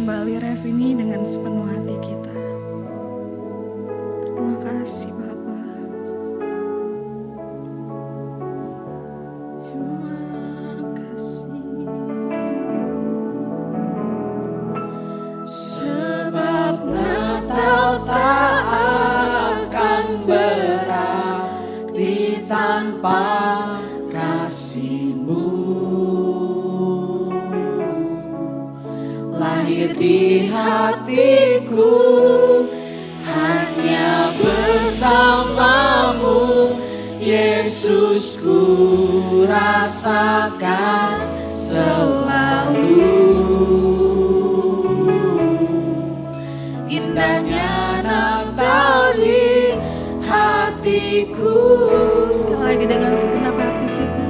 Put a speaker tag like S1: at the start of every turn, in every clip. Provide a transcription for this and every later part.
S1: kembali ref ini dengan sepenuh hati kita. Terima kasih Bapa. Terima kasih.
S2: Sebab Natal tak akan berarti tanpa kasih-Mu. Lahir di hatiku hanya bersama-Mu, Yesus, ku rasakan selalu. Indahnya Natal di hatiku.
S1: Sekali lagi dengan segenap hati kita.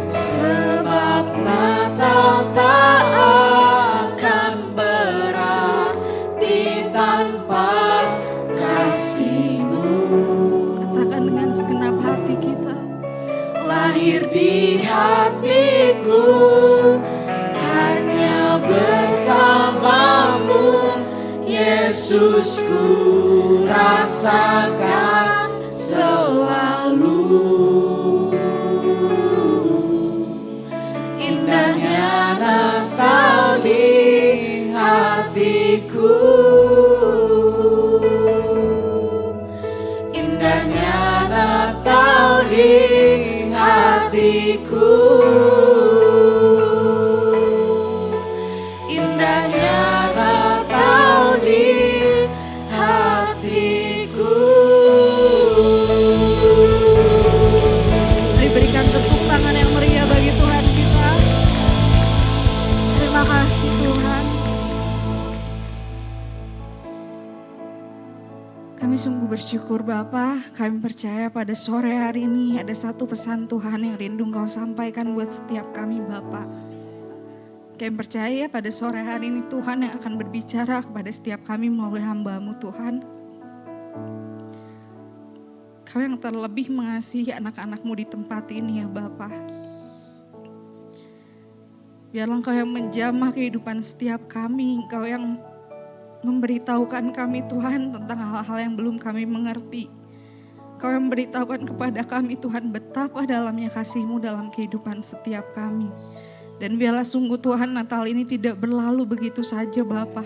S2: Sebab Natal tak akan berarti tanpa kasih-Mu.
S1: Katakan dengan segenap hati kita.
S2: Lahir di hatiku hanya bersama-Mu, Yesus, ku rasakan selalu. Indahnya Natal di hatiku. Indahnya Natal di hatiku. Indahnya Natal di hatiku.
S1: Mari berikan tepuk tangan yang meriah bagi Tuhan kita. Terima kasih Tuhan. Kami sungguh bersyukur Bapa. Kami percaya pada sore hari ini ada satu pesan Tuhan yang rindu Engkau sampaikan buat setiap kami Bapa. Kami percaya pada sore hari ini Tuhan yang akan berbicara kepada setiap kami melalui hamba-Mu Tuhan. Kau yang terlebih mengasihi anak-anak-Mu di tempat ini ya Bapa. Biarlah Engkau yang menjamah kehidupan setiap kami. Engkau yang memberitahukan kami Tuhan tentang hal-hal yang belum kami mengerti. Engkau yang memberitahukan kepada kami Tuhan betapa dalamnya kasih-Mu dalam kehidupan setiap kami. Dan biarlah sungguh Tuhan Natal ini tidak berlalu begitu saja Bapa.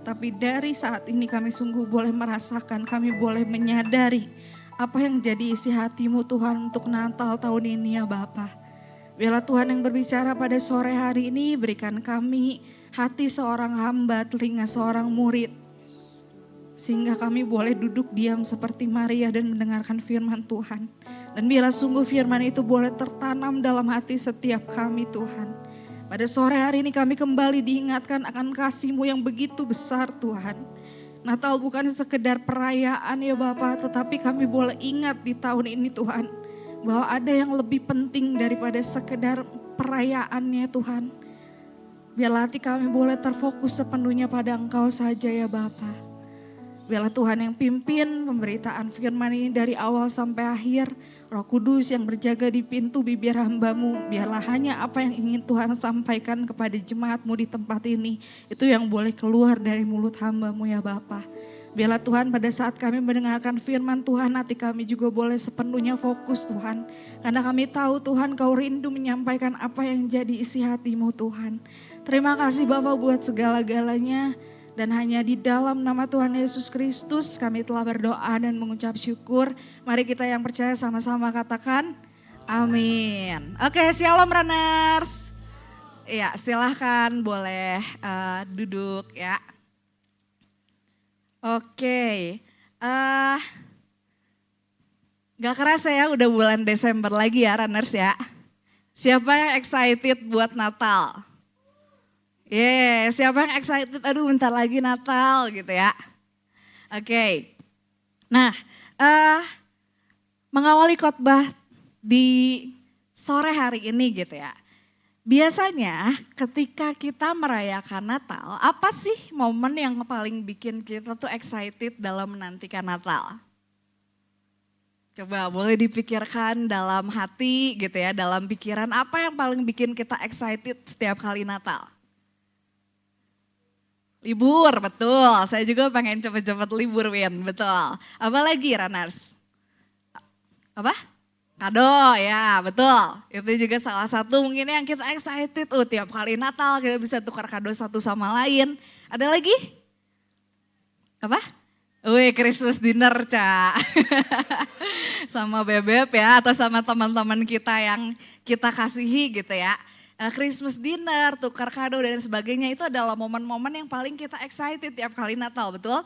S1: Tapi dari saat ini kami sungguh boleh merasakan, kami boleh menyadari apa yang jadi isi hati-Mu Tuhan untuk Natal tahun ini ya Bapa. Biarlah Tuhan yang berbicara pada sore hari ini berikan kami hati seorang hamba, telinga seorang murid. Sehingga kami boleh duduk diam seperti Maria dan mendengarkan firman Tuhan. Dan biarlah sungguh firman itu boleh tertanam dalam hati setiap kami Tuhan. Pada sore hari ini kami kembali diingatkan akan kasih-Mu yang begitu besar Tuhan. Natal bukan sekedar perayaan ya Bapa, tetapi kami boleh ingat di tahun ini Tuhan. Bahwa ada yang lebih penting daripada sekedar perayaannya Tuhan. Biarlah hati kami boleh terfokus sepenuhnya pada Engkau saja ya Bapa. Biarlah Tuhan yang pimpin pemberitaan firman ini dari awal sampai akhir. Roh Kudus yang berjaga di pintu bibir hamba-Mu. Biarlah hanya apa yang ingin Tuhan sampaikan kepada jemaat-Mu di tempat ini. Itu yang boleh keluar dari mulut hamba-Mu ya Bapa. Biarlah Tuhan pada saat kami mendengarkan firman Tuhan, hati kami juga boleh sepenuhnya fokus Tuhan. Karena kami tahu Tuhan Kau rindu menyampaikan apa yang jadi isi hati-Mu Tuhan. Terima kasih Bapa buat segala-galanya. Dan hanya di dalam nama Tuhan Yesus Kristus kami telah berdoa dan mengucap syukur. Mari kita yang percaya sama-sama katakan amin. Oke, shalom runners. Ya, silahkan boleh duduk ya. Oke, gak kerasa ya udah bulan Desember lagi ya runners ya. Siapa yang excited buat Natal? Siapa yang excited? Aduh bentar lagi Natal gitu ya. Oke. Nah, mengawali khotbah di sore hari ini gitu ya. Biasanya ketika kita merayakan Natal, apa sih momen yang paling bikin kita tuh excited dalam menantikan Natal? Coba boleh dipikirkan dalam hati gitu ya, dalam pikiran apa yang paling bikin kita excited setiap kali Natal? Libur, betul. Saya juga pengen cepet-cepet libur, Win, betul. Apa lagi, runners? Apa? Kado, ya betul. Itu juga salah satu mungkin yang kita excited. Tiap kali Natal kita bisa tukar kado satu sama lain. Ada lagi? Apa? Christmas dinner, Ca. Sama bebek ya, atau sama teman-teman kita yang kita kasihi gitu ya. Christmas dinner, tukar kado dan sebagainya itu adalah momen-momen yang paling kita excited tiap kali Natal, betul?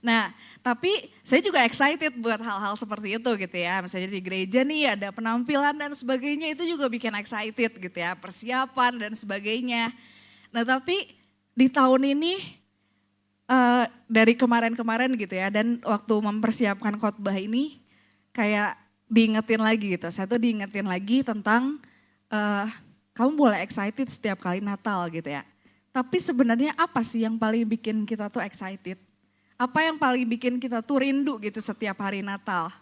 S1: Nah, tapi saya juga excited buat hal-hal seperti itu gitu ya. Misalnya di gereja nih ada penampilan dan sebagainya, itu juga bikin excited gitu ya. Persiapan dan sebagainya. Nah tapi di tahun ini dari kemarin-kemarin gitu ya, dan waktu mempersiapkan khotbah ini kayak diingetin lagi gitu. Saya tuh diingetin lagi tentang kamu boleh excited setiap kali Natal gitu ya. Tapi sebenarnya apa sih yang paling bikin kita tuh excited? Apa yang paling bikin kita tuh rindu gitu setiap hari Natal?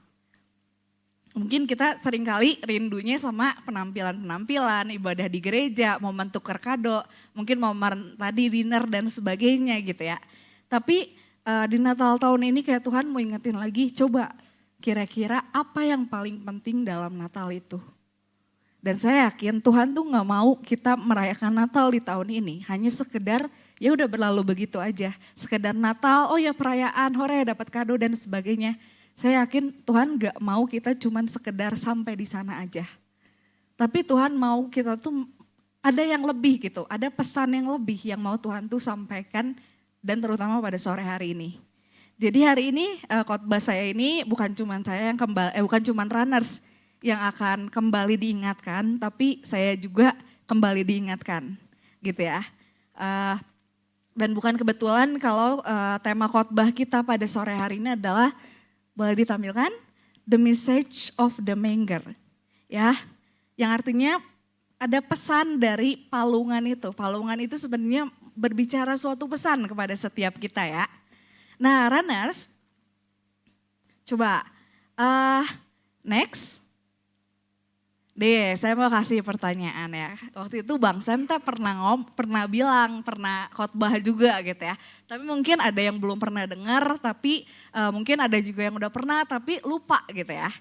S1: Mungkin kita seringkali rindunya sama penampilan-penampilan, ibadah di gereja, momen tukar kado, mungkin momen tadi dinner dan sebagainya gitu ya. Tapi di Natal tahun ini kayak Tuhan mau ingetin lagi, coba kira-kira apa yang paling penting dalam Natal itu? Dan saya yakin Tuhan tuh gak mau kita merayakan Natal di tahun ini hanya sekedar ya udah berlalu begitu aja. Sekedar Natal, oh ya perayaan, hore dapat kado dan sebagainya. Saya yakin Tuhan gak mau kita cuman sekedar sampai di sana aja. Tapi Tuhan mau kita tuh ada yang lebih gitu, ada pesan yang lebih yang mau Tuhan tuh sampaikan dan terutama pada sore hari ini. Jadi hari ini khotbah saya ini bukan cuman saya yang bukan cuman runners yang akan kembali diingatkan, tapi saya juga kembali diingatkan gitu ya. Dan bukan kebetulan kalau tema khotbah kita pada sore hari ini adalah, boleh ditampilkan, The Message of the Manger. Ya, yang artinya ada pesan dari palungan itu. Palungan itu sebenarnya berbicara suatu pesan kepada setiap kita ya. Nah runners, coba next. Saya mau kasih pertanyaan ya. Waktu itu Bang Sam pernah bilang, pernah khotbah juga gitu ya. Tapi mungkin ada yang belum pernah dengar, tapi mungkin ada juga yang udah pernah tapi lupa gitu ya.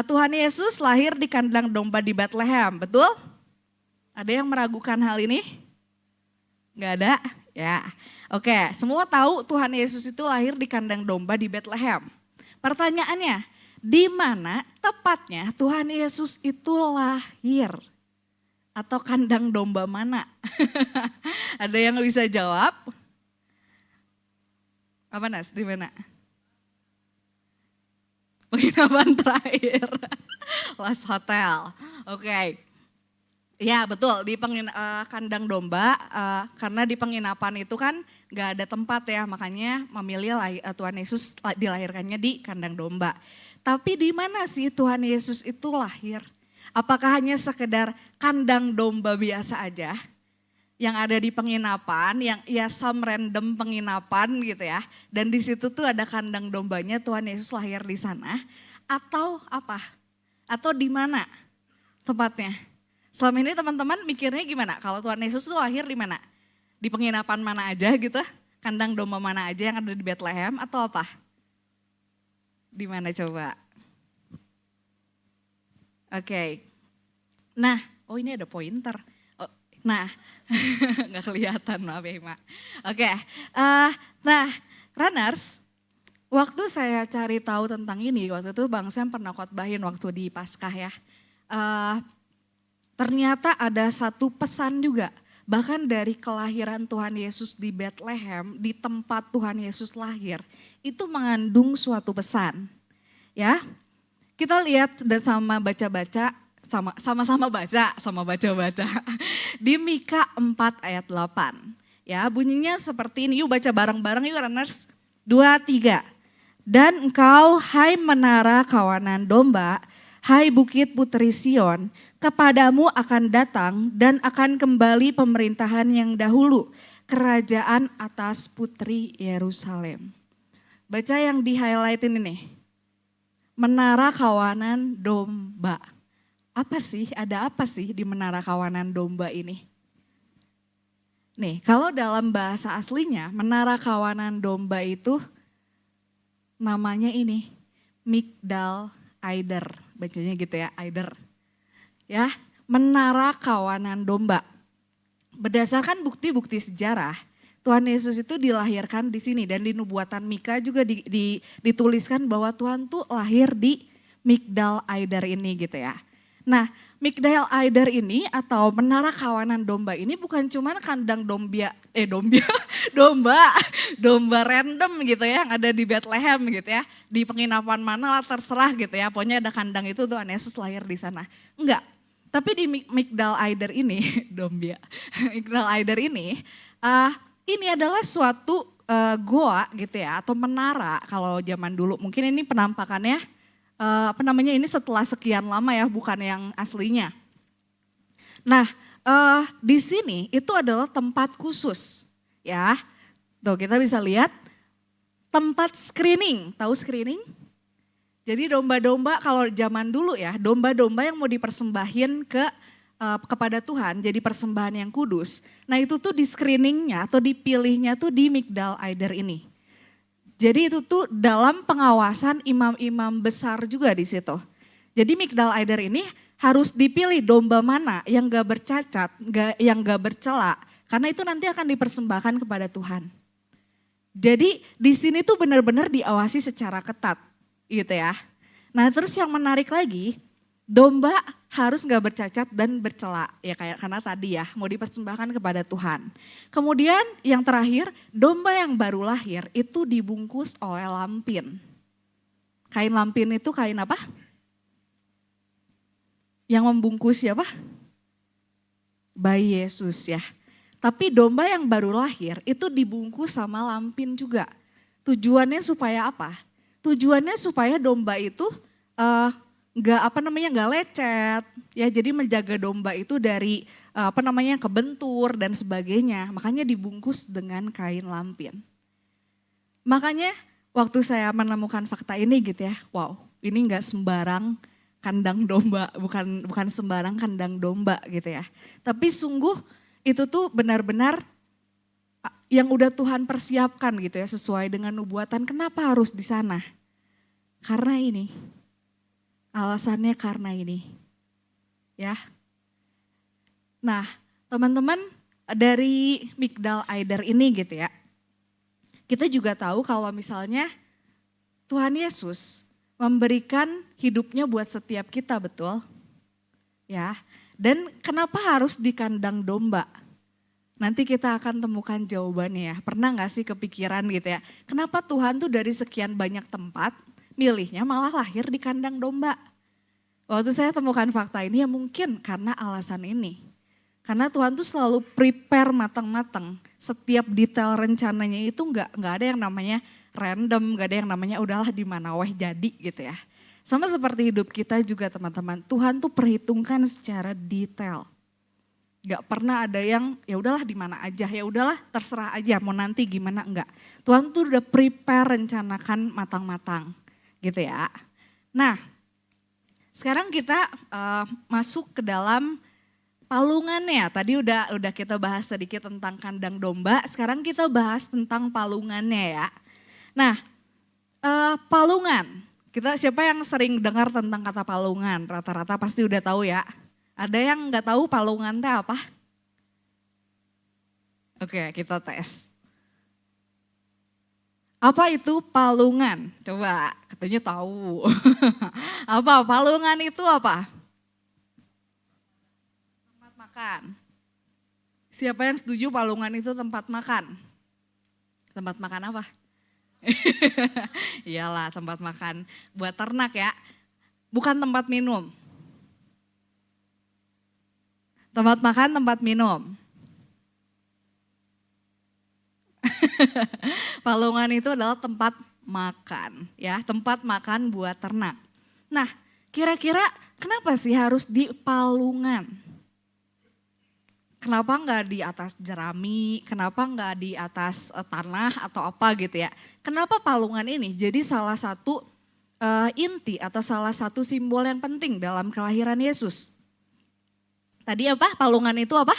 S1: Tuhan Yesus lahir di kandang domba di Bethlehem, betul? Ada yang meragukan hal ini? Gak ada? Ya. Oke, semua tahu Tuhan Yesus itu lahir di kandang domba di Bethlehem. Pertanyaannya, di mana tepatnya Tuhan Yesus itu lahir? Atau kandang domba mana? Ada yang bisa jawab? Apa Nas, di mana? Penginapan terakhir, Last Hotel. Oke. Ya betul, di kandang domba, karena di penginapan itu kan gak ada tempat ya, makanya memilih Tuhan Yesus dilahirkannya di kandang domba. Tapi di mana sih Tuhan Yesus itu lahir? Apakah hanya sekedar kandang domba biasa aja yang ada di penginapan, yang ya some random penginapan gitu ya. Dan di situ tuh ada kandang dombanya, Tuhan Yesus lahir di sana. Atau apa? Atau di mana tempatnya? Selama ini teman-teman mikirnya gimana? Kalau Tuhan Yesus tuh lahir di mana? Di penginapan mana aja gitu? Kandang domba mana aja yang ada di Bethlehem atau apa? Di mana coba? Oke. Nah, oh ini ada pointer. Oh, nah, nggak kelihatan maaf ya Mak. Oke, nah runners, waktu saya cari tahu tentang ini, waktu itu Bang Sam pernah khotbahin waktu di Paskah ya. Ternyata ada satu pesan juga, bahkan dari kelahiran Tuhan Yesus di Bethlehem, di tempat Tuhan Yesus lahir, itu mengandung suatu pesan. Ya, kita lihat dan sama-baca di Mika 4 ayat 8. Ya, bunyinya seperti ini. Yuk baca bareng-bareng yuk runners. 2, 3. Dan engkau hai menara kawanan domba, hai bukit putri Sion, kepadamu akan datang dan akan kembali pemerintahan yang dahulu, kerajaan atas putri Yerusalem. Baca yang di-highlightin ini. Menara kawanan domba. Apa sih, ada apa sih di menara kawanan domba ini? Nih, kalau dalam bahasa aslinya, menara kawanan domba itu namanya ini, Migdal Aider. Bacanya gitu ya, Aider. Ya, menara kawanan domba. Berdasarkan bukti-bukti sejarah, Tuhan Yesus itu dilahirkan di sini dan di nubuatan Mika juga dituliskan bahwa Tuhan tuh lahir di Migdal Aider ini gitu ya. Nah, Migdal Aider ini atau menara kawanan domba ini bukan cuma kandang domba random gitu ya yang ada di Bethlehem gitu ya. Di penginapan mana lah terserah gitu ya. Pokoknya ada kandang itu Tuhan Yesus lahir di sana. Enggak. Tapi di Migdal Aider ini, Migdal Aider ini adalah suatu goa gitu ya atau menara kalau zaman dulu. Mungkin ini penampakannya ini setelah sekian lama ya, bukan yang aslinya. Nah, di sini itu adalah tempat khusus ya. Tuh kita bisa lihat tempat screening. Tahu screening? Jadi domba-domba kalau zaman dulu ya, domba-domba yang mau dipersembahin kepada Tuhan jadi persembahan yang kudus. Nah itu tuh di screeningnya atau dipilihnya tuh di Migdal Aider ini. Jadi itu tuh dalam pengawasan imam-imam besar juga di situ. Jadi Migdal Aider ini harus dipilih domba mana yang gak bercacat, yang gak bercela. Karena itu nanti akan dipersembahkan kepada Tuhan. Jadi di sini tuh benar-benar diawasi secara ketat. Gitu ya. Nah terus yang menarik lagi, domba harus gak bercacat dan bercela. Ya karena tadi ya mau dipersembahkan kepada Tuhan. Kemudian yang terakhir, domba yang baru lahir itu dibungkus oleh lampin. Kain lampin itu kain apa? Yang membungkus siapa? Bayi Yesus ya. Tapi domba yang baru lahir itu dibungkus sama lampin juga. Tujuannya supaya apa? Tujuannya supaya domba itu nggak lecet ya, jadi menjaga domba itu dari kebentur dan sebagainya. Makanya dibungkus dengan kain lampin. Makanya waktu saya menemukan fakta ini gitu ya, wow, ini nggak sembarang kandang domba, bukan sembarang kandang domba gitu ya. Tapi sungguh itu tuh benar-benar yang udah Tuhan persiapkan gitu ya sesuai dengan nubuatan. Kenapa harus di sana? Karena ini. Alasannya karena ini. Ya. Nah, teman-teman dari Migdal Aider ini gitu ya. Kita juga tahu kalau misalnya Tuhan Yesus memberikan hidupnya buat setiap kita, betul? Ya. Dan kenapa harus di kandang domba? Nanti kita akan temukan jawabannya ya. Pernah gak sih kepikiran gitu ya, kenapa Tuhan tuh dari sekian banyak tempat milihnya malah lahir di kandang domba? Waktu saya temukan fakta ini ya mungkin karena alasan ini. Karena Tuhan tuh selalu prepare matang-matang. Setiap detail rencananya itu gak ada yang namanya random, gak ada yang namanya udahlah di mana weh jadi gitu ya. Sama seperti hidup kita juga teman-teman, Tuhan tuh perhitungkan secara detail. Gak pernah ada yang ya udahlah di mana aja, ya udahlah terserah aja mau nanti gimana, enggak. Tuhan tuh udah prepare rencanakan matang-matang gitu ya. Nah sekarang kita masuk ke dalam palungannya. Tadi udah kita bahas sedikit tentang kandang domba, sekarang kita bahas tentang palungannya ya. Nah palungan, siapa yang sering dengar tentang kata palungan? Rata-rata pasti udah tahu ya. Ada yang nggak tahu palungan teh apa? Oke, kita tes. Apa itu palungan? Coba, katanya tahu. Apa palungan itu apa? Tempat makan. Siapa yang setuju palungan itu tempat makan? Tempat makan apa? Iyalah, tempat makan buat ternak ya. Bukan tempat minum. Tempat makan, tempat minum. Palungan itu adalah tempat makan, ya, tempat makan buat ternak. Nah, kira-kira kenapa sih harus di palungan? Kenapa nggak di atas jerami? Kenapa nggak di atas tanah atau apa gitu ya? Kenapa palungan ini jadi salah satu inti atau salah satu simbol yang penting dalam kelahiran Yesus? Tadi apa? Palungan itu apa?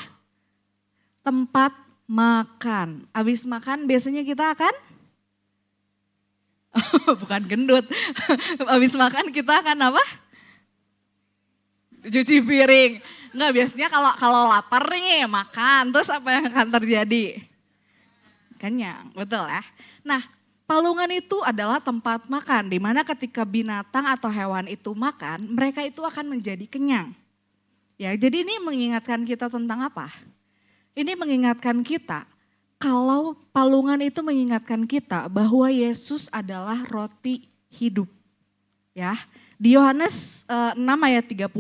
S1: Tempat makan. Habis makan biasanya kita akan bukan gendut. Habis makan kita akan apa? Cuci piring. Enggak, biasanya kalau lapar nih makan, terus apa yang akan terjadi? Kenyang, betul ya. Nah, palungan itu adalah tempat makan, di mana ketika binatang atau hewan itu makan, mereka itu akan menjadi kenyang. Ya, jadi ini mengingatkan kita tentang apa? Ini mengingatkan kita, kalau palungan itu mengingatkan kita bahwa Yesus adalah roti hidup. Ya, di Yohanes 6 ayat 35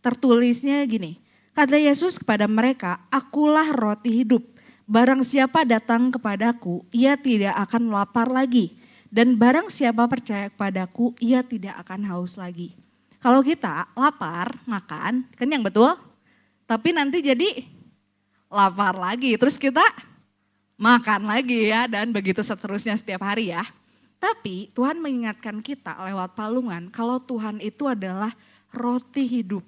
S1: tertulisnya gini, kata Yesus kepada mereka, akulah roti hidup. Barang siapa datang kepadaku, ia tidak akan lapar lagi. Dan barang siapa percaya kepadaku, ia tidak akan haus lagi. Kalau kita lapar, makan, kenyang betul? Tapi nanti jadi lapar lagi, terus kita makan lagi ya, dan begitu seterusnya setiap hari ya. Tapi Tuhan mengingatkan kita lewat palungan, kalau Tuhan itu adalah roti hidup.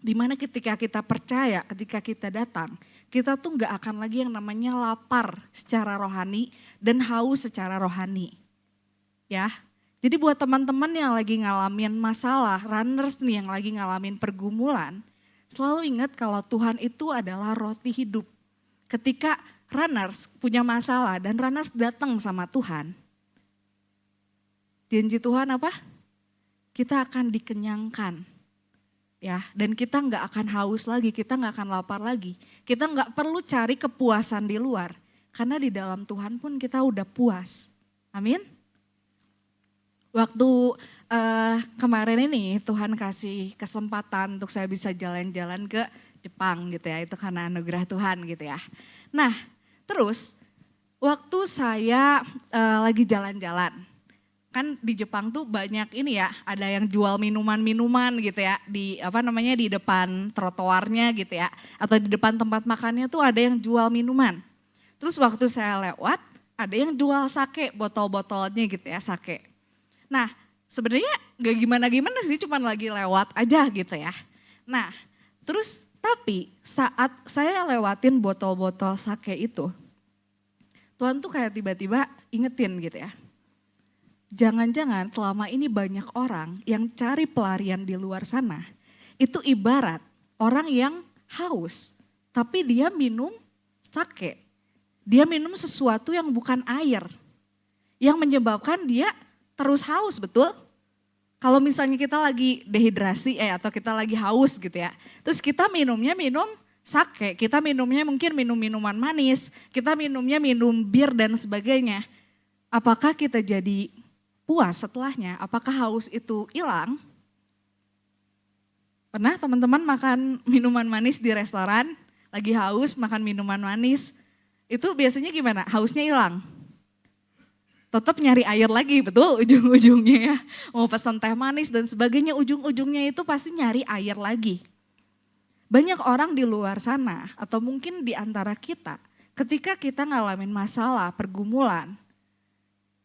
S1: Dimana ketika kita percaya, ketika kita datang, kita tuh gak akan lagi yang namanya lapar secara rohani dan haus secara rohani. Ya, jadi buat teman-teman yang lagi ngalamin masalah, runners nih yang lagi ngalamin pergumulan, selalu ingat kalau Tuhan itu adalah roti hidup. Ketika runners punya masalah dan runners datang sama Tuhan, janji Tuhan apa? Kita akan dikenyangkan. Ya, dan kita nggak akan haus lagi, kita nggak akan lapar lagi. Kita nggak perlu cari kepuasan di luar, karena di dalam Tuhan pun kita udah puas. Amin. Waktu kemarin ini Tuhan kasih kesempatan untuk saya bisa jalan-jalan ke Jepang gitu ya, itu karena anugerah Tuhan gitu ya. Nah, terus waktu saya lagi jalan-jalan, kan di Jepang tuh banyak ini ya, ada yang jual minuman-minuman gitu ya, di di depan trotoarnya gitu ya, atau di depan tempat makannya tuh ada yang jual minuman. Terus waktu saya lewat, ada yang jual sake, botol-botolnya gitu ya, sake. Nah, sebenarnya gak gimana-gimana sih, cuman lagi lewat aja gitu ya. Nah, terus tapi saat saya lewatin botol-botol sake itu, Tuhan tuh kayak tiba-tiba ingetin gitu ya. Jangan-jangan selama ini banyak orang yang cari pelarian di luar sana, itu ibarat orang yang haus, tapi dia minum sake. Dia minum sesuatu yang bukan air, yang menyebabkan dia terus haus, betul? Kalau misalnya kita lagi dehidrasi atau kita lagi haus gitu ya, terus kita minumnya minum sake, kita minumnya mungkin minum minuman manis, kita minumnya minum bir dan sebagainya. Apakah kita jadi puas setelahnya? Apakah haus itu hilang? Pernah teman-teman makan minuman manis di restoran, lagi haus makan minuman manis, itu biasanya gimana? Hausnya hilang? Tetap nyari air lagi, betul ujung-ujungnya ya. Mau pesan teh manis dan sebagainya, ujung-ujungnya itu pasti nyari air lagi. Banyak orang di luar sana atau mungkin di antara kita, ketika kita ngalamin masalah, pergumulan,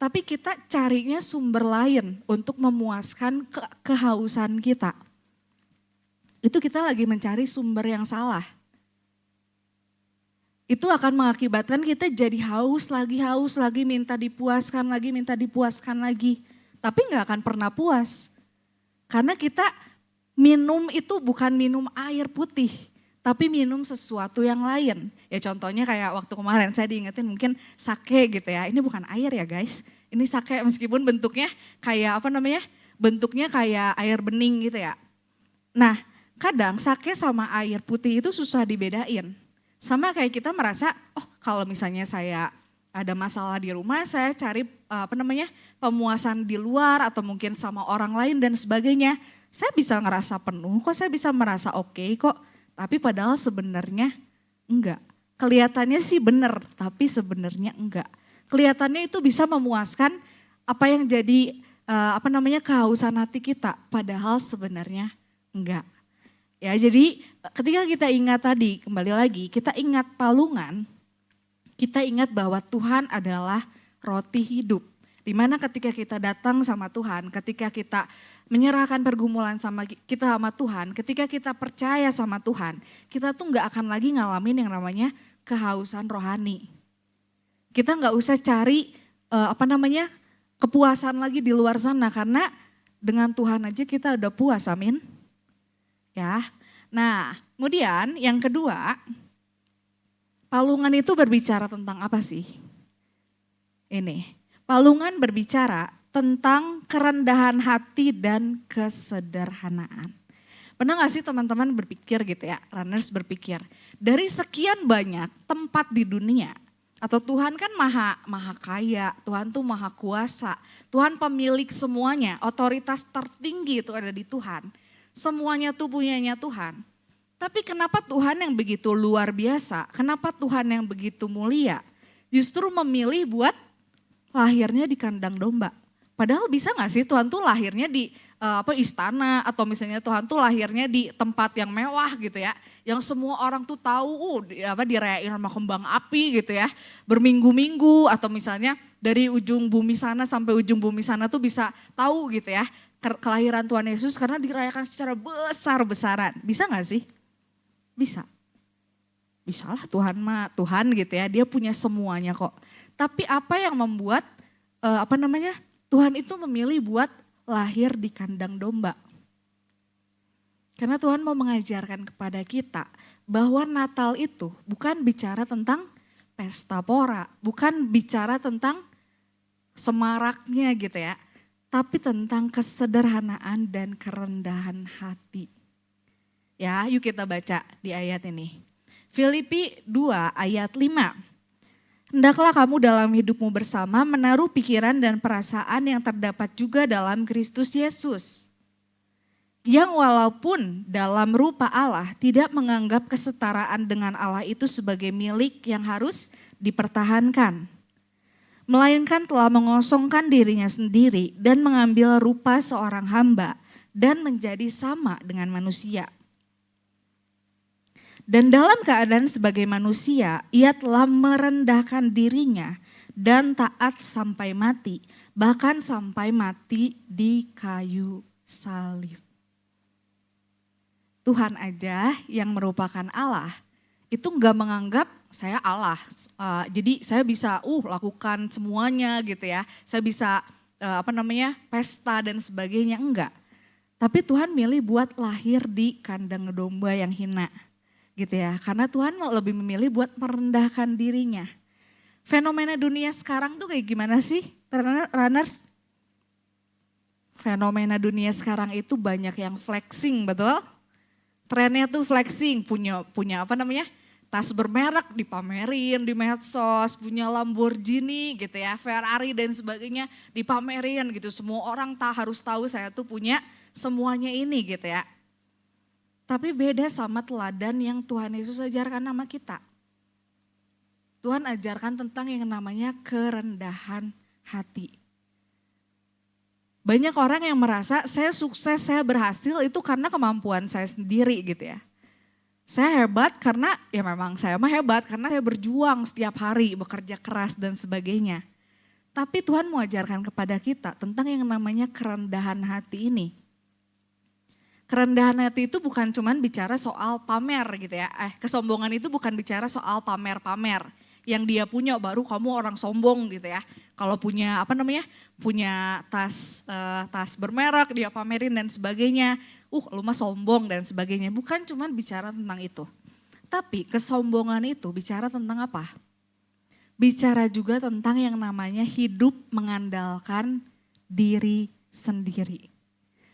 S1: tapi kita carinya sumber lain untuk memuaskan kehausan kita. Itu kita lagi mencari sumber yang salah. Itu akan mengakibatkan kita jadi haus lagi, minta dipuaskan lagi. Tapi gak akan pernah puas. Karena kita minum itu bukan minum air putih, tapi minum sesuatu yang lain. Ya contohnya kayak waktu kemarin saya diingetin mungkin sake gitu ya. Ini bukan air ya guys. Ini sake meskipun bentuknya kayak bentuknya kayak air bening gitu ya. Nah, kadang sake sama air putih itu susah dibedain. Sama kayak kita merasa, oh kalau misalnya saya ada masalah di rumah, saya cari pemuasan di luar atau mungkin sama orang lain dan sebagainya. Saya bisa ngerasa penuh kok, saya bisa merasa oke kok. Tapi padahal sebenarnya enggak. Kelihatannya sih benar, tapi sebenarnya enggak. Kelihatannya itu bisa memuaskan apa yang jadi kehausan hati kita, padahal sebenarnya enggak. Ya, jadi ketika kita ingat tadi, kembali lagi, kita ingat palungan, kita ingat bahwa Tuhan adalah roti hidup. Dimana ketika kita datang sama Tuhan, ketika kita menyerahkan pergumulan kita sama Tuhan, ketika kita percaya sama Tuhan, kita tuh gak akan lagi ngalamin yang namanya kehausan rohani. Kita gak usah cari kepuasan lagi di luar sana, karena dengan Tuhan aja kita udah puas, amin. Ya. Nah, kemudian yang kedua, palungan itu berbicara tentang apa sih? Ini, palungan berbicara tentang kerendahan hati dan kesederhanaan. Pernah gak sih teman-teman berpikir gitu ya, runners berpikir, dari sekian banyak tempat di dunia, atau Tuhan kan maha kaya, Tuhan tuh maha kuasa, Tuhan pemilik semuanya, otoritas tertinggi itu ada di Tuhan. Semuanya tuh punyanya Tuhan. Tapi kenapa Tuhan yang begitu luar biasa, kenapa Tuhan yang begitu mulia, justru memilih buat lahirnya di kandang domba? Padahal bisa gak sih Tuhan tuh lahirnya di istana, atau misalnya Tuhan tuh lahirnya di tempat yang mewah gitu ya. Yang semua orang tuh tahu dirayain sama kembang api gitu ya. Berminggu-minggu, atau misalnya dari ujung bumi sana sampai ujung bumi sana tuh bisa tahu gitu ya. Kelahiran Tuhan Yesus karena dirayakan secara besar-besaran. Bisa gak sih? Bisa. Bisa lah, Tuhan gitu ya. Dia punya semuanya kok. Tapi apa yang membuat Tuhan itu memilih buat lahir di kandang domba. Karena Tuhan mau mengajarkan kepada kita bahwa Natal itu bukan bicara tentang pesta pora, bukan bicara tentang semaraknya gitu ya, tapi tentang kesederhanaan dan kerendahan hati. Ya, yuk kita baca di ayat ini. Filipi 2 ayat 5. Hendaklah kamu dalam hidupmu bersama menaruh pikiran dan perasaan yang terdapat juga dalam Kristus Yesus. Yang walaupun dalam rupa Allah tidak menganggap kesetaraan dengan Allah itu sebagai milik yang harus dipertahankan. Melainkan telah mengosongkan dirinya sendiri dan mengambil rupa seorang hamba dan menjadi sama dengan manusia. Dan dalam keadaan sebagai manusia, ia telah merendahkan dirinya dan taat sampai mati, bahkan sampai mati di kayu salib. Tuhan aja yang merupakan Allah, itu enggak menganggap saya Allah, jadi saya bisa lakukan semuanya gitu ya, saya bisa pesta dan sebagainya, enggak. Tapi Tuhan milih buat lahir di kandang domba yang hina. Gitu ya, karena Tuhan lebih memilih buat merendahkan dirinya. Fenomena dunia sekarang tuh kayak gimana sih, runners? Fenomena dunia sekarang itu banyak yang flexing, betul? Trennya tuh flexing, punya tas bermerek dipamerin di medsos, punya Lamborghini gitu ya, Ferrari dan sebagainya dipamerin gitu. Semua orang harus tahu saya tuh punya semuanya ini gitu ya. Tapi beda sama teladan yang Tuhan Yesus ajarkan sama kita. Tuhan ajarkan tentang yang namanya kerendahan hati. Banyak orang yang merasa saya sukses, saya berhasil itu karena kemampuan saya sendiri gitu ya. Saya hebat karena ya memang saya mah hebat karena saya berjuang setiap hari, bekerja keras dan sebagainya. Tapi Tuhan mau ajarkan kepada kita tentang yang namanya kerendahan hati ini. Kerendahan hati itu bukan cuman bicara soal pamer gitu ya. Kesombongan itu bukan bicara soal pamer-pamer. Yang dia punya baru kamu orang sombong gitu ya. Kalau punya punya tas bermerek dia pamerin dan sebagainya. Lu mah sombong dan sebagainya. Bukan cuman bicara tentang itu. Tapi kesombongan itu bicara tentang apa? Bicara juga tentang yang namanya hidup mengandalkan diri sendiri.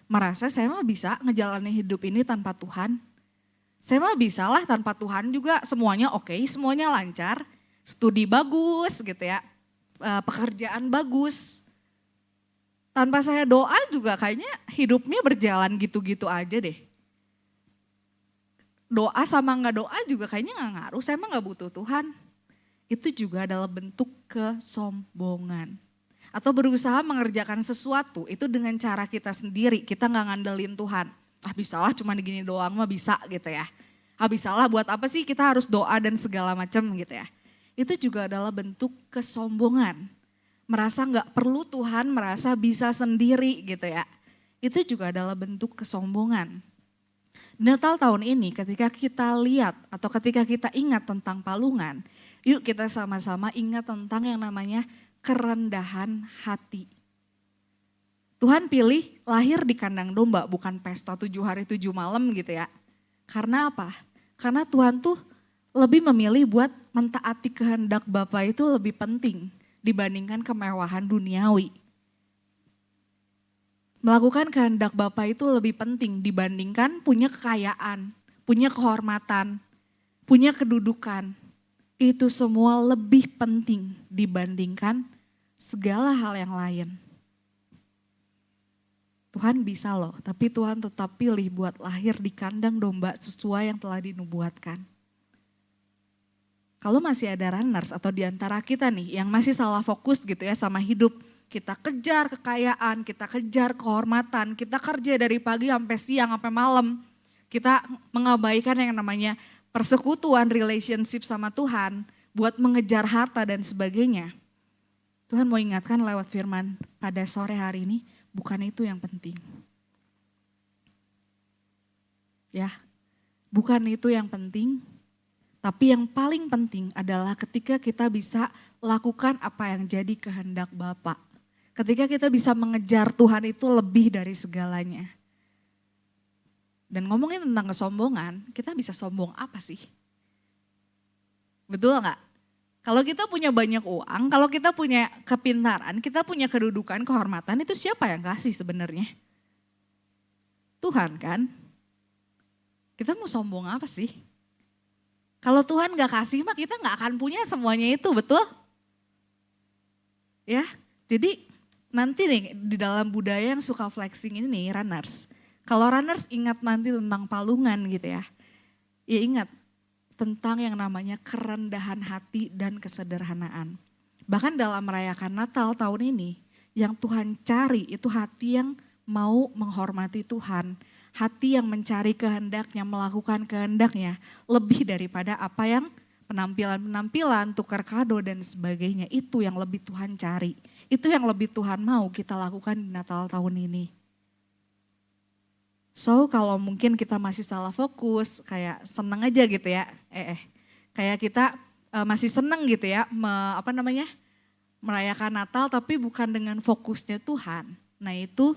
S1: Merasa saya mah bisa ngejalanin hidup ini tanpa Tuhan. Saya mah bisa lah tanpa Tuhan juga semuanya oke, semuanya lancar. Studi bagus gitu ya, pekerjaan bagus. Tanpa saya doa juga kayaknya hidupnya berjalan gitu-gitu aja deh. Doa sama gak doa juga kayaknya gak ngaruh, saya mah gak butuh Tuhan. Itu juga adalah bentuk kesombongan. Atau berusaha mengerjakan sesuatu itu dengan cara kita sendiri, kita gak ngandelin Tuhan. Bisalah cuma gini doang mah bisa gitu ya. Bisalah buat apa sih kita harus doa dan segala macam gitu ya. Itu juga adalah bentuk kesombongan. merasa nggak perlu Tuhan, merasa bisa sendiri gitu ya. Itu juga adalah bentuk kesombongan. Natal tahun ini ketika kita lihat atau ketika kita ingat tentang palungan, yuk kita sama-sama ingat tentang yang namanya kerendahan hati. Tuhan pilih lahir di kandang domba, bukan pesta 7 hari 7 malam gitu ya. Karena apa? Karena Tuhan tuh lebih memilih buat mentaati kehendak Bapa itu lebih penting dibandingkan kemewahan duniawi. Melakukan kehendak Bapa itu lebih penting dibandingkan punya kekayaan, punya kehormatan, punya kedudukan. Itu semua lebih penting dibandingkan segala hal yang lain. Tuhan bisa loh, tapi Tuhan tetap pilih buat lahir di kandang domba sesuai yang telah dinubuatkan. Kalau masih ada runners atau diantara kita nih yang masih salah fokus gitu ya sama hidup, kita kejar kekayaan, kita kejar kehormatan, kita kerja dari pagi sampai siang sampai malam, kita mengabaikan yang namanya persekutuan, relationship sama Tuhan, buat mengejar harta dan sebagainya. Tuhan mau ingatkan lewat firman pada sore hari ini, bukan itu yang penting. Ya, bukan itu yang penting, tapi yang paling penting adalah ketika kita bisa lakukan apa yang jadi kehendak Bapa. Ketika kita bisa mengejar Tuhan itu lebih dari segalanya. Dan ngomongin tentang kesombongan, kita bisa sombong apa sih? Betul gak? Kalau kita punya banyak uang, kalau kita punya kepintaran, kita punya kedudukan, kehormatan, itu siapa yang kasih sebenarnya? Tuhan kan? Kita mau sombong apa sih? Kalau Tuhan gak kasih mah kita gak akan punya semuanya itu, betul? Ya, jadi nanti nih di dalam budaya yang suka flexing ini nih runners. Kalau runners ingat nanti tentang palungan gitu ya. Ya ingat tentang yang namanya kerendahan hati dan kesederhanaan. Bahkan dalam merayakan Natal tahun ini, yang Tuhan cari itu hati yang mau menghormati Tuhan. Hati yang mencari kehendaknya, melakukan kehendaknya lebih daripada apa yang penampilan-penampilan, tukar kado dan sebagainya. Itu yang lebih Tuhan cari. Itu yang lebih Tuhan mau kita lakukan di Natal tahun ini. So kalau mungkin kita masih salah fokus, kayak seneng aja gitu ya. Kayak kita masih seneng gitu ya, merayakan Natal tapi bukan dengan fokusnya Tuhan. Nah itu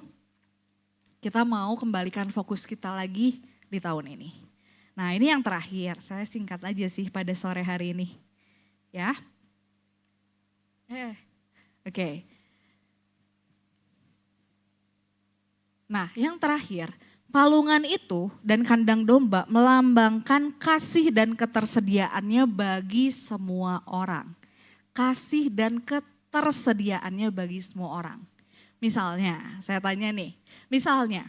S1: kita mau kembalikan fokus kita lagi di tahun ini. Nah ini yang terakhir, saya singkat aja sih pada sore hari ini. Ya. Oke. Nah yang terakhir, palungan itu dan kandang domba melambangkan kasih dan ketersediaannya bagi semua orang. Kasih dan ketersediaannya bagi semua orang. Misalnya, saya tanya nih, misalnya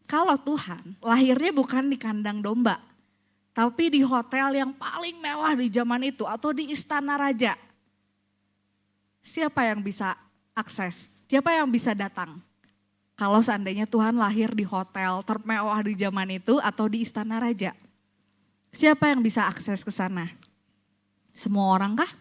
S1: kalau Tuhan lahirnya bukan di kandang domba, tapi di hotel yang paling mewah di zaman itu atau di istana raja. Siapa yang bisa akses? Siapa yang bisa datang? Kalau seandainya Tuhan lahir di hotel termewah di zaman itu atau di istana raja. Siapa yang bisa akses ke sana? Semua orang kah?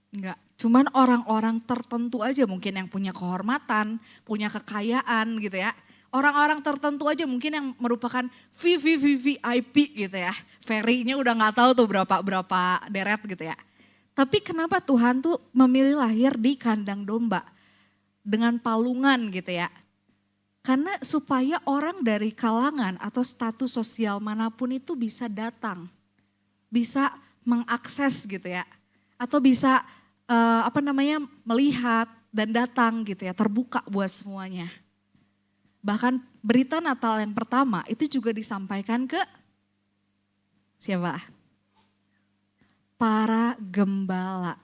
S1: Enggak, cuman orang-orang tertentu aja mungkin yang punya kehormatan, punya kekayaan gitu ya. Orang-orang tertentu aja mungkin yang merupakan VIP gitu ya. Ferry-nya udah gak tahu tuh berapa deret gitu ya. Tapi kenapa Tuhan tuh memilih lahir di kandang domba? Dengan palungan gitu ya. Karena supaya orang dari kalangan atau status sosial manapun itu bisa datang. Bisa mengakses gitu ya. Atau bisa melihat dan datang gitu ya. Terbuka buat semuanya. Bahkan berita Natal yang pertama itu juga disampaikan ke siapa? Para gembala.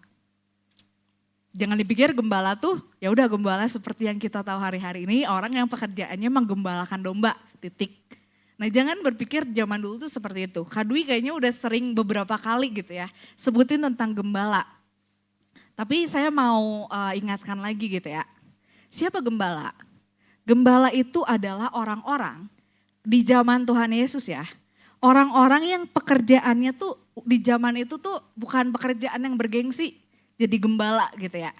S1: Jangan dipikir gembala tuh ya udah gembala seperti yang kita tahu hari-hari ini orang yang pekerjaannya menggembalakan domba, titik. Nah jangan berpikir zaman dulu tuh seperti itu. Kak Dwi kayaknya udah sering beberapa kali gitu ya sebutin tentang gembala. Tapi saya mau ingatkan lagi gitu ya. Siapa gembala? Gembala itu adalah orang-orang di zaman Tuhan Yesus ya. Orang-orang yang pekerjaannya tuh di zaman itu tuh bukan pekerjaan yang bergengsi. jadi gembala gitu ya.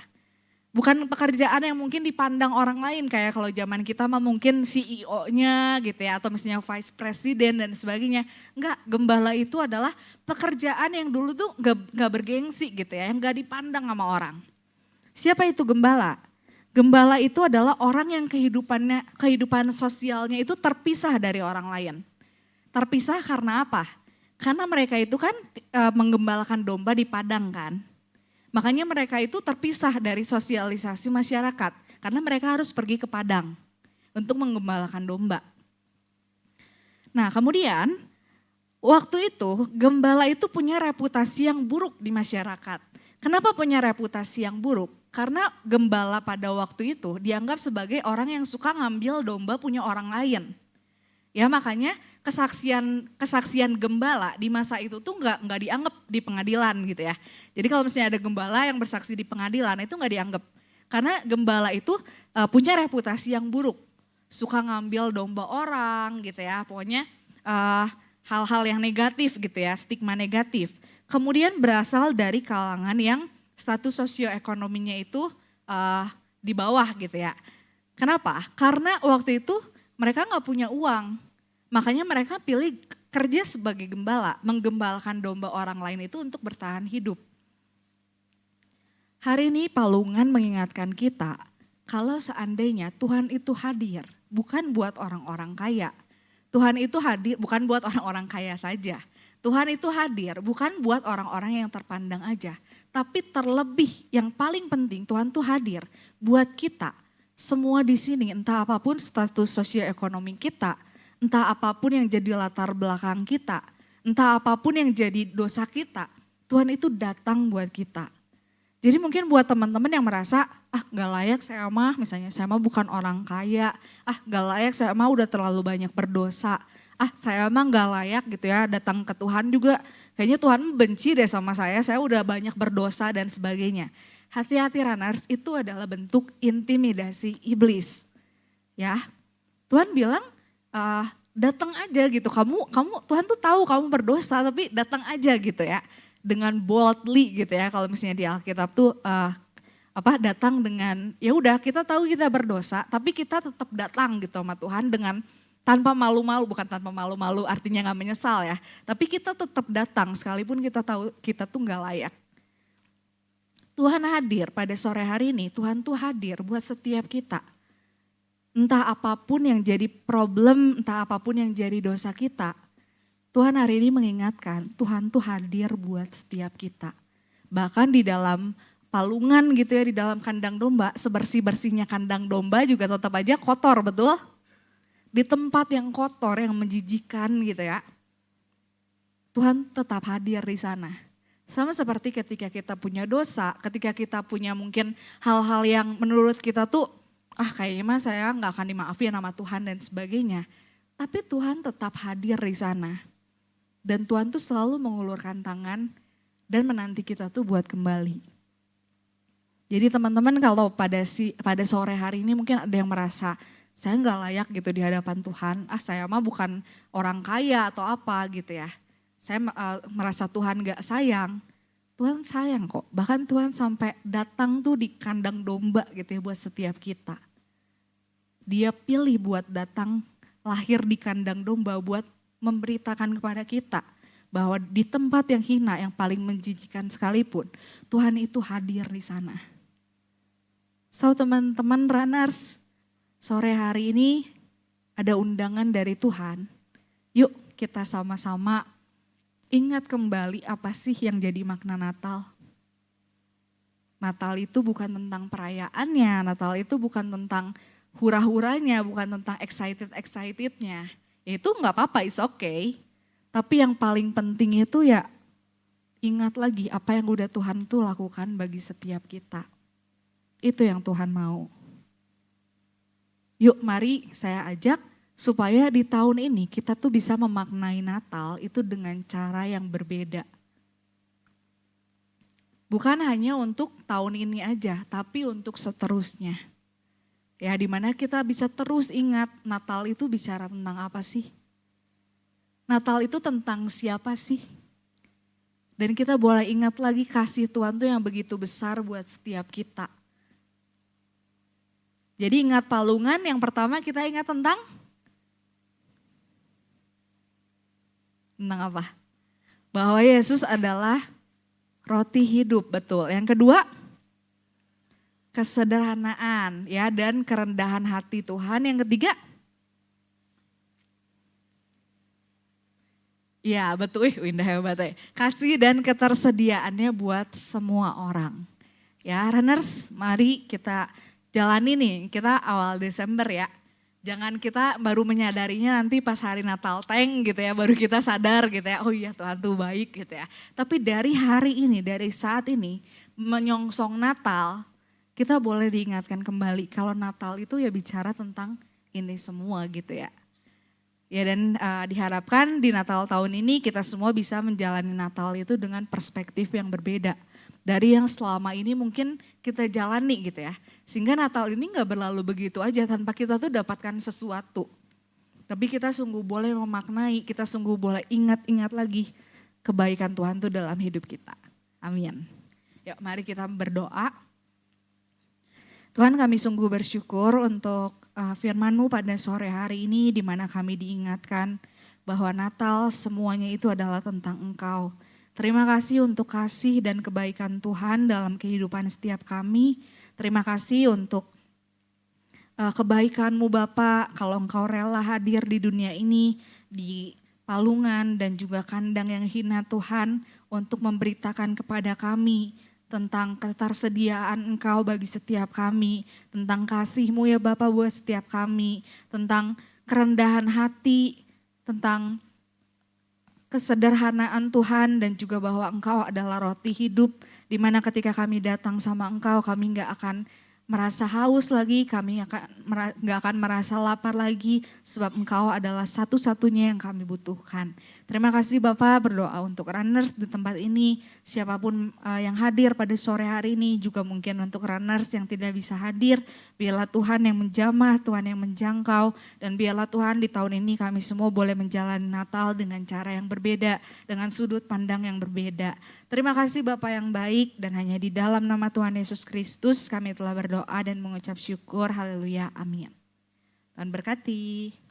S1: Bukan pekerjaan yang mungkin dipandang orang lain kayak kalau zaman kita mah mungkin CEO-nya gitu ya atau misalnya vice president dan sebagainya. Enggak, gembala itu adalah pekerjaan yang dulu tuh enggak bergengsi gitu ya, yang enggak dipandang sama orang. Siapa itu gembala? Gembala itu adalah orang yang kehidupan sosialnya itu terpisah dari orang lain. Terpisah karena apa? Karena mereka itu kan menggembalakan domba di padang kan. Makanya mereka itu terpisah dari sosialisasi masyarakat karena mereka harus pergi ke padang untuk menggembalakan domba. Nah, kemudian waktu itu gembala itu punya reputasi yang buruk di masyarakat. Kenapa punya reputasi yang buruk? Karena gembala pada waktu itu dianggap sebagai orang yang suka ngambil domba punya orang lain. Ya makanya kesaksian gembala di masa itu tuh nggak dianggap di pengadilan gitu ya. Jadi kalau misalnya ada gembala yang bersaksi di pengadilan itu nggak dianggap. Karena gembala itu punya reputasi yang buruk. Suka ngambil domba orang gitu ya. Pokoknya hal-hal yang negatif gitu ya, stigma negatif. Kemudian berasal dari kalangan yang status sosioekonominya itu di bawah gitu ya. Kenapa? Karena waktu itu mereka nggak punya uang, makanya mereka pilih kerja sebagai gembala, menggembalakan domba orang lain itu untuk bertahan hidup. Hari ini Palungan mengingatkan kita, kalau seandainya Tuhan itu hadir, bukan buat orang-orang kaya. Tuhan itu hadir bukan buat orang-orang kaya saja. Tuhan itu hadir bukan buat orang-orang yang terpandang aja. Tapi terlebih yang paling penting Tuhan tuh hadir buat kita. Semua di sini entah apapun status sosioekonomi kita, entah apapun yang jadi latar belakang kita, entah apapun yang jadi dosa kita, Tuhan itu datang buat kita. Jadi mungkin buat teman-teman yang merasa, gak layak saya mah, misalnya saya mah bukan orang kaya, gak layak saya mah udah terlalu banyak berdosa, saya mah gak layak gitu ya datang ke Tuhan juga, kayaknya Tuhan benci deh sama saya udah banyak berdosa dan sebagainya. Hati-hati runners, itu adalah bentuk intimidasi iblis. Ya, Tuhan bilang datang aja gitu. Kamu Tuhan tuh tahu kamu berdosa tapi datang aja gitu ya. Dengan boldly gitu ya. Kalau misalnya di Alkitab tuh datang dengan ya udah kita tahu kita berdosa tapi kita tetap datang gitu sama Tuhan dengan tanpa malu-malu, bukan tanpa malu-malu artinya nggak menyesal ya. Tapi kita tetap datang sekalipun kita tahu kita tuh nggak layak. Tuhan hadir pada sore hari ini, Tuhan tuh hadir buat setiap kita. Entah apapun yang jadi problem, entah apapun yang jadi dosa kita. Tuhan hari ini mengingatkan, Tuhan tuh hadir buat setiap kita. Bahkan di dalam palungan gitu ya, di dalam kandang domba, sebersih-bersihnya kandang domba juga tetap aja kotor, betul? Di tempat yang kotor, yang menjijikan gitu ya. Tuhan tetap hadir di sana. Sama seperti ketika kita punya dosa, ketika kita punya mungkin hal-hal yang menurut kita tuh, kayaknya mah saya nggak akan dimaafin sama Tuhan dan sebagainya. Tapi Tuhan tetap hadir di sana. Dan Tuhan tuh selalu mengulurkan tangan dan menanti kita tuh buat kembali. Jadi teman-teman kalau pada sore hari ini mungkin ada yang merasa, saya nggak layak gitu di hadapan Tuhan, saya mah bukan orang kaya atau apa gitu ya. Saya merasa Tuhan gak sayang, Tuhan sayang kok. Bahkan Tuhan sampai datang tuh di kandang domba gitu ya buat setiap kita. Dia pilih buat datang lahir di kandang domba buat memberitakan kepada kita bahwa di tempat yang hina, yang paling menjijikan sekalipun, Tuhan itu hadir di sana. So teman-teman runners, sore hari ini ada undangan dari Tuhan. Yuk kita sama-sama ingat kembali apa sih yang jadi makna Natal. Natal itu bukan tentang perayaannya, Natal itu bukan tentang hura-huranya, bukan tentang excited-excitednya. Ya itu gak apa-apa, it's okay. Tapi yang paling penting itu ya ingat lagi apa yang udah Tuhan tuh lakukan bagi setiap kita. Itu yang Tuhan mau. Yuk mari saya ajak supaya di tahun ini kita tuh bisa memaknai Natal itu dengan cara yang berbeda. Bukan hanya untuk tahun ini aja, tapi untuk seterusnya. Ya, dimana kita bisa terus ingat Natal itu bicara tentang apa sih? Natal itu tentang siapa sih? Dan kita boleh ingat lagi kasih Tuhan tuh yang begitu besar buat setiap kita. Jadi ingat palungan, yang pertama kita ingat tentang apa? Bahwa Yesus adalah roti hidup, betul. Yang kedua, kesederhanaan ya dan kerendahan hati Tuhan. Yang ketiga, ya betul, Winda hebat ya. Kasih dan ketersediaannya buat semua orang. Ya, runners, mari kita jalani nih, kita awal Desember ya. Jangan kita baru menyadarinya nanti pas hari Natal teng gitu ya, baru kita sadar gitu ya, oh iya Tuhan tuh baik gitu ya. Tapi dari hari ini, dari saat ini, menyongsong Natal, kita boleh diingatkan kembali kalau Natal itu ya bicara tentang ini semua gitu ya. Ya dan diharapkan di Natal tahun ini kita semua bisa menjalani Natal itu dengan perspektif yang berbeda. Dari yang selama ini mungkin kita jalani gitu ya. Sehingga Natal ini gak berlalu begitu aja tanpa kita tuh dapatkan sesuatu. Tapi kita sungguh boleh memaknai, kita sungguh boleh ingat-ingat lagi kebaikan Tuhan tuh dalam hidup kita. Amin. Yuk mari kita berdoa. Tuhan, kami sungguh bersyukur untuk firman-Mu pada sore hari ini di mana kami diingatkan bahwa Natal semuanya itu adalah tentang Engkau. Terima kasih untuk kasih dan kebaikan Tuhan dalam kehidupan setiap kami. Terima kasih untuk kebaikan-Mu Bapa, kalau Engkau rela hadir di dunia ini, di palungan dan juga kandang yang hina Tuhan, untuk memberitakan kepada kami tentang ketersediaan Engkau bagi setiap kami, tentang kasih-Mu ya Bapa buat setiap kami, tentang kerendahan hati, tentang kesederhanaan Tuhan, dan juga bahwa Engkau adalah roti hidup, di mana ketika kami datang sama Engkau, kami gak akan merasa haus lagi, kami gak akan merasa lapar lagi, sebab Engkau adalah satu-satunya yang kami butuhkan. Terima kasih Bapak, berdoa untuk runners di tempat ini, siapapun yang hadir pada sore hari ini, juga mungkin untuk runners yang tidak bisa hadir, biarlah Tuhan yang menjamah, Tuhan yang menjangkau, dan biarlah Tuhan di tahun ini kami semua boleh menjalani Natal dengan cara yang berbeda, dengan sudut pandang yang berbeda. Terima kasih Bapak yang baik, dan hanya di dalam nama Tuhan Yesus Kristus kami telah berdoa dan mengucap syukur. Haleluya, amin. Tuhan berkati.